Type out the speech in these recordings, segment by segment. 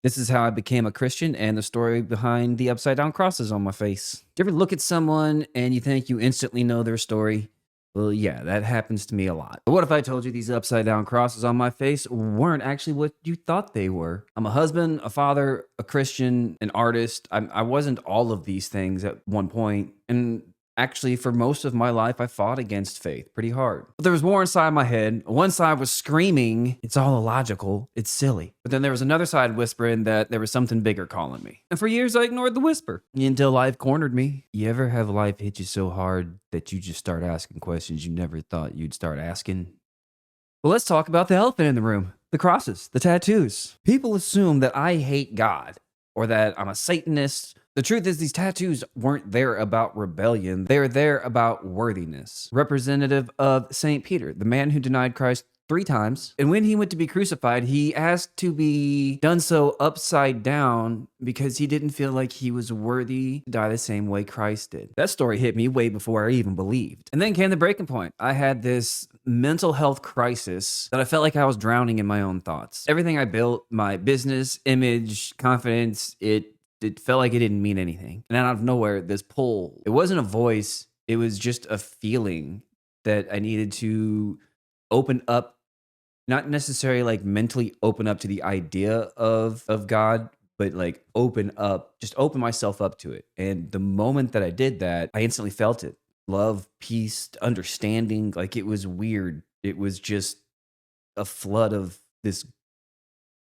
This is how I became a Christian and the story behind the upside down crosses on my face. Do you ever look at someone and you think you instantly know their story? Well, yeah, that happens to me a lot. But what if I told you these upside down crosses on my face weren't actually what you thought they were? I'm a husband, a father, a Christian, an artist. I wasn't all of these things at one point, and actually, for most of my life, I fought against faith pretty hard. But there was more inside my head. One side was screaming, it's all illogical, it's silly. But then there was another side whispering that there was something bigger calling me. And for years, I ignored the whisper until life cornered me. You ever have life hit you so hard that you just start asking questions you never thought you'd start asking? Well, let's talk about the elephant in the room, the crosses, the tattoos. People assume that I hate God or that I'm a Satanist. The truth is, these tattoos weren't there about rebellion. They were there about worthiness. Representative of St. Peter, the man who denied Christ 3 times. And when he went to be crucified, he asked to be done so upside down because he didn't feel like he was worthy to die the same way Christ did. That story hit me way before I even believed. And then came the breaking point. I had this mental health crisis that I felt like I was drowning in my own thoughts. Everything I built, my business, image, confidence, it felt like it didn't mean anything. And out of nowhere, this pull, it wasn't a voice, it was just a feeling that I needed to open up, not necessarily like mentally open up to the idea of God, but like open up, just open myself up to it. And the moment that I did that, I instantly felt it. Love, peace, understanding. Like it was weird. It was just a flood of this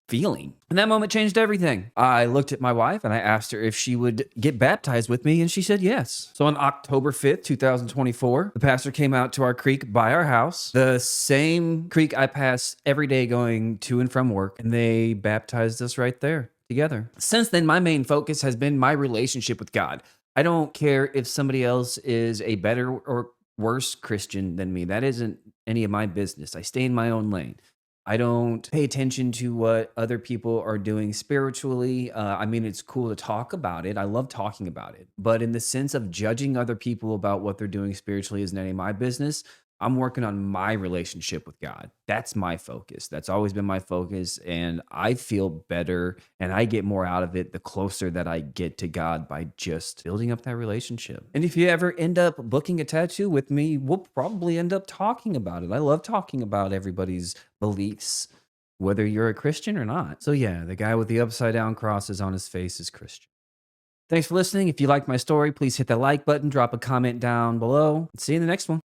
feeling. And that moment changed everything. I looked at my wife and I asked her if she would get baptized with me, and she said yes. So on October 5th, 2024, the pastor came out to our creek by our house, the same creek I pass every day going to and from work, and they baptized us right there together. Since then, my main focus has been my relationship with God. I don't care if somebody else is a better or worse Christian than me. That isn't any of my business. I stay in my own lane. I don't pay attention to what other people are doing spiritually. I mean, it's cool to talk about it. I love talking about it. But in the sense of judging other people about what they're doing spiritually isn't any of my business. I'm working on my relationship with God. That's my focus. That's always been my focus. And I feel better and I get more out of it the closer that I get to God by just building up that relationship. And if you ever end up booking a tattoo with me, we'll probably end up talking about it. I love talking about everybody's beliefs, whether you're a Christian or not. So, yeah, the guy with the upside down crosses on his face is Christian. Thanks for listening. If you liked my story, please hit that like button, drop a comment down below. See you in the next one.